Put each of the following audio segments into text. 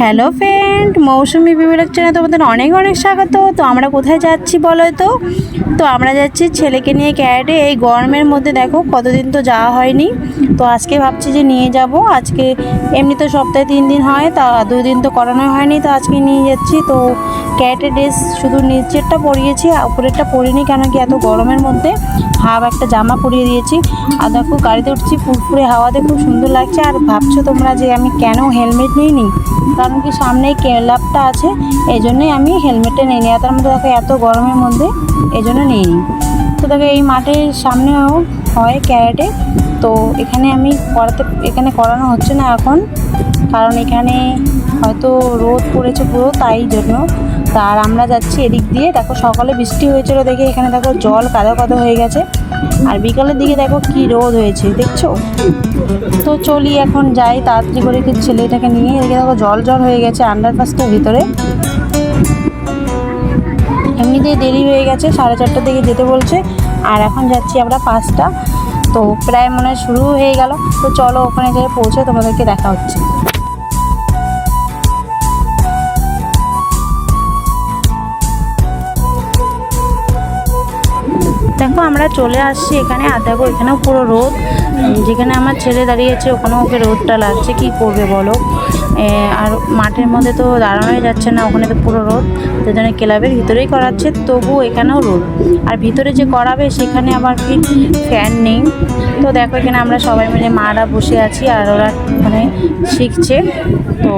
Hello friend, মৌসুমি বিবেক চ্যানেলে তোমাদের অনেক অনেক স্বাগত। তো আমরা কোথায় যাচ্ছি বলো তো আমরা যাচ্ছি ছেলেকে নিয়ে ক্যারাটে। এই গরমের মধ্যে দেখো কতদিন তো যাওয়া হয়নি, তো আজকে ভাবছি যে নিয়ে যাব। আজকে এমনি তো সপ্তাহে 3 দিন হয়, তা 2 দিন তো করানো হয়নি, তো আজকে নিয়ে যাচ্ছি। তো ক্যারাটে ড্রেস শুধু নিচেরটা পরিয়েছি, উপরেরটা পরিনি, কেন কি এত গরমের মধ্যে হাফ একটা জামা পরিয়ে দিয়েছি। আর দেখো গাড়িতে উঠছি, ফুরফুরে হাওয়াতে খুব সুন্দর লাগছে। আর ভাবছো তোমরা যে আমি কেন হেলমেট নিইনি, কারণ কি সামনেই ক্লাবটা আছে, এই জন্যই আমি হেলমেটটা নিইনি। আর তার মধ্যে দেখো এত গরমের মধ্যে এই জন্য নিইনি। তো দেখো এই মাঠের সামনেও হয় ক্যারাটে, তো এখানে আমি এখানে করানো হচ্ছে না এখন, কারণ এখানে হয়তো রোদ পড়েছে পুরো, তাই জন্য। আর আমরা যাচ্ছি এদিক দিয়ে। দেখো সকালে বৃষ্টি হয়েছিল দেখে এখানে দেখো জল কাদা কাদা হয়ে গেছে, আর বিকালের দিকে দেখো কি রোদ হয়েছে দেখছো। তো চলি এখন যাই তাড়াতাড়ি করে, ছেলেটাকে নিয়ে। এদিকে দেখো জল জল হয়ে গেছে আন্ডারপাসটার ভিতরে। এমনিতেই দেরি হয়ে গেছে, 4:30টার দিকে যেতে বলছে, আর এখন যাচ্ছি আমরা 5টা। তো প্রায় মনে হয় শুরু হয়ে গেল। তো চলো ওখানে যেয়ে পৌঁছে তোমাদেরকে দেখা হচ্ছে। দেখো আমরা চলে আসছি এখানে, আর দেখো এখানেও পুরো রোদ। যেখানে আমার ছেলে দাঁড়িয়েছে ওখানেও ওকে রোদটা লাগছে, কি করবে বলো। আর মাঠের মধ্যে তো দাঁড়ানোই যাচ্ছে না, ওখানে তো পুরো রোদ। তো জন্য ক্লাবের ভিতরেই করাচ্ছে, তবু এখানেও রোদ। আর ভিতরে যে করাবে সেখানে আবার কি ফ্যান নেই। তো দেখো এখানে আমরা সবাই মিলে মারা বসে আছি, আর ওরা ওখানে শিখছে। তো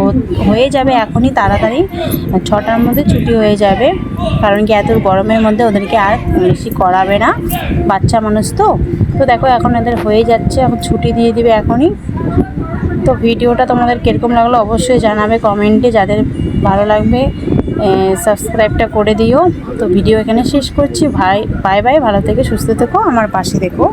হয়ে যাবে এখনই তাড়াতাড়ি, 6টার মধ্যে ছুটি হয়ে যাবে, কারণ কি এত গরমের মধ্যে ওদেরকে আর বেশি করাবে না, বাচ্চা মানুষ তো। তো দেখো এখন এদের হয়ে যাচ্ছে, এখন ছুটি দিয়ে দিবে এখনই। তো ভিডিওটা তোমাদের কীরকম লাগলো অবশ্যই জানাবে কমেন্টে, যাদের ভালো লাগবে সাবস্ক্রাইবটা করে দিও। তো ভিডিও এখানে শেষ করছি। বাই বাই, ভালো থেকে সুস্থ থেকো, আমার পাশে থেকো।